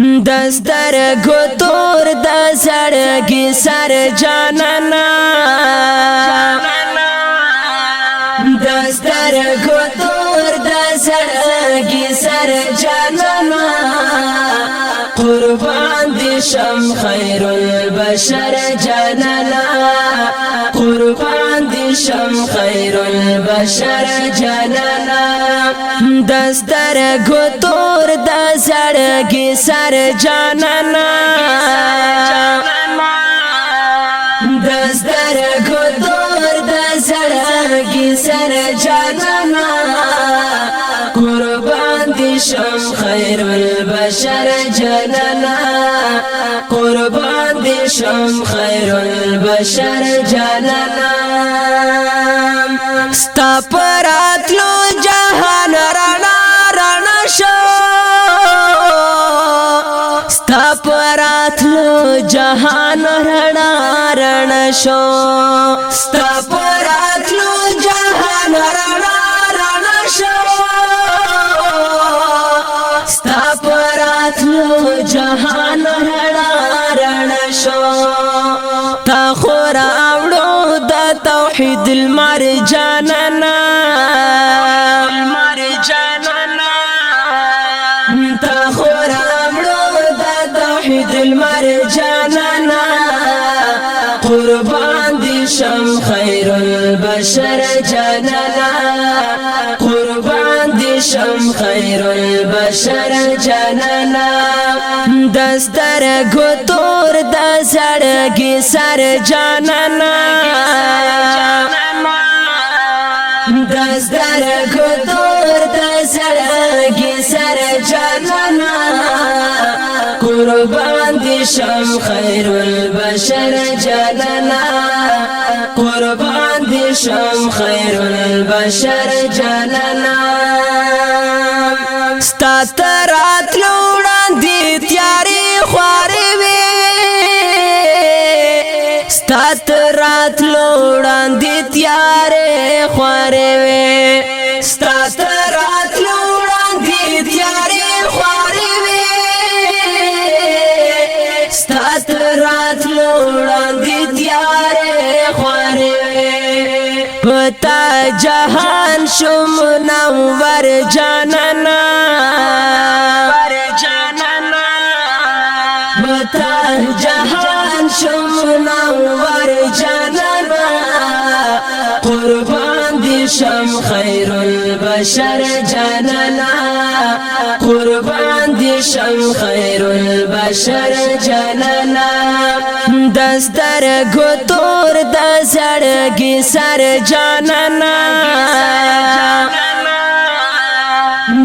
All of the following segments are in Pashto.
دستر گتور د زړګي سر جانانا دستر گتور د زړګي سر جانانا قربان دي شم خير البشر جانانا قربان دي شم خير البشر جانانا دستر گتور د زړګي سر جانانا دستر گتور د زړګي سر جانانا قربان دي شم خير البشر جانانا قربان دي شم خير البشر جانانا ستا پراتلو جهان رانا رانا شو ستا پراتلو جهان رانا رانا شو ستا پراتلو جهان رانا رانا شو ستا پراتلو جهان رانا رانا شو تا خورا اوړو د توحید المرجاننا تا خورا اوړو د توحید المرجاننا قربان دي شم خير البشر جانانا قربان دي شم خير البشر جانانا دستر گتور د زړګي سر جانانا دستر گتور د زړګي سر جانانا قربان دي شم خير البشر جانانا قربان دي شم خير البشر جانانا ستا تراتلو وړاندې تیارې خوارې وې ستا تراتلو وړاندې تیارې خوارې وې ستا تراتلو وړاندې تیارې خوارې وې ستا تراتلو وړاندې تیارې خوارې وې پتا جهان شو منور جانانا پتا جهان شو منور جانانا قربان دي شم خير البشر جانانا قربان دي شم خير البشر جانانا دستر گتور د زړګي سر جانانا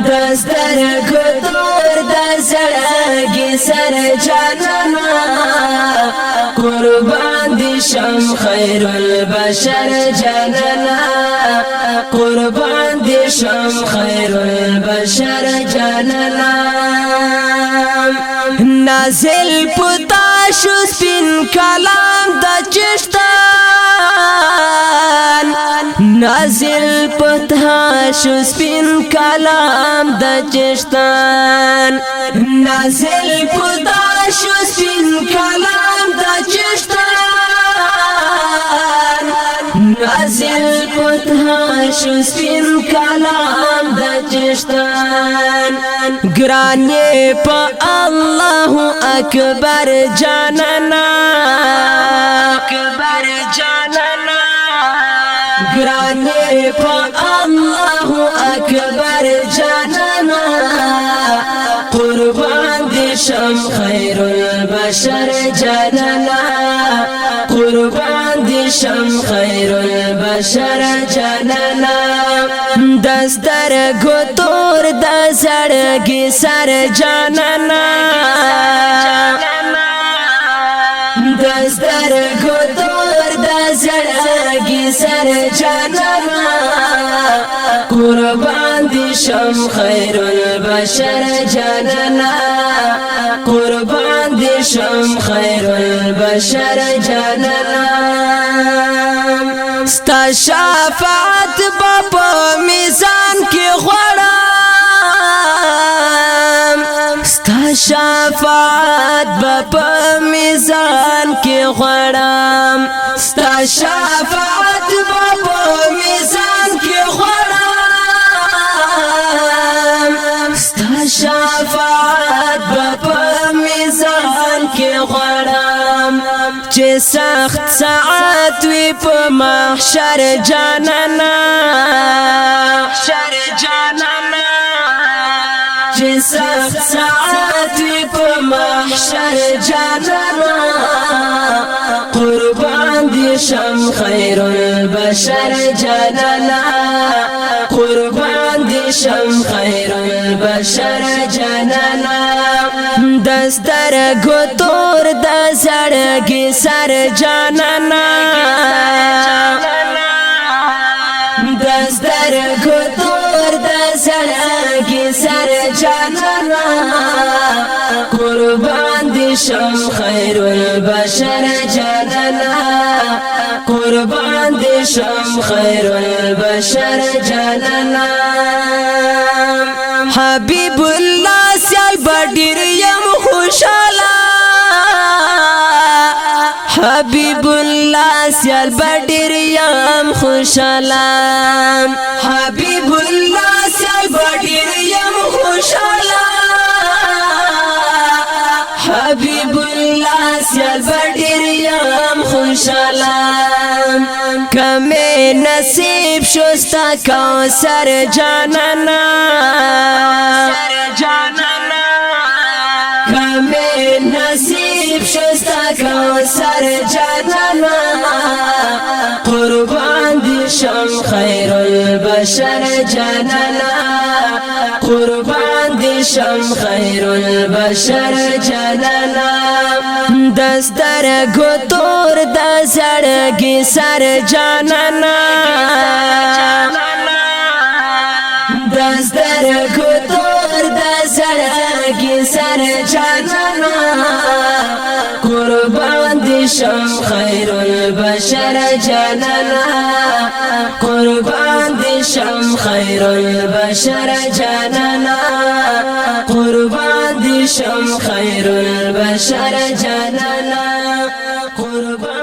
دستر گتور د زړګي سر جانانا قربان دي شم خير البشر جانانا قربان دي شم خير البشر جانانا نازل پتا شو سپین کلام د چشتان نازل پتا شو سپین کلام د چشتان نازل پتا شو سپین کلام د چشتان نازل پتا شو سپین کلام د چشتان گرانی پا الله اکبر جانانا گرانی پا الله اکبر جانانا قربان دي شم خير البشر جانانا قربان دي شم خير البشر جانانا دستر گتور د زړګي سر جانانا دستر گتور د زړګي سر جانانا قربان دي شم خير البشر جانانا قربان دي شم خير البشر جانانا ستا شفاعت په میزان کې غواړم ستا شفاعت په میزان کې غواړم ستا شفاعت په میزان کې غواړم ستا شفاعت په میزان کې غواړم چې سخت ساعت وي په محشر جانانا چې سخت ساعت وي په محشر جانانا قربان دي شم خير البشر جانانا قربان دي شم خير البشر جانانا دستر گتور د زړګي سر جانانا دستر گتور د زړګي سر جانانا قربان دي شم خير البشر جانانا قربان دي شم خير البشر جانانا حبيب الله سيال بدر يم خوشالا حبيب الله سيال بدر يم خوشالا حبيب الله سيال بدر يم خوشالا حبيب الله سيال بدر يم خوشالا کمه نصیب شوستا کوثر جانانا کمه نصیب شوستا کوثر جانانا قربان دي شم خير البشر جانانا قربان دي شم خير البشر جانانا دستر گتور د زړګي سر جانانا دستر گتور د زړګي سر جانانا قربان دي شم خير البشر جانانا قربان دي شم خير البشر جانانا قربان دي شم خير البشر جانانا قربان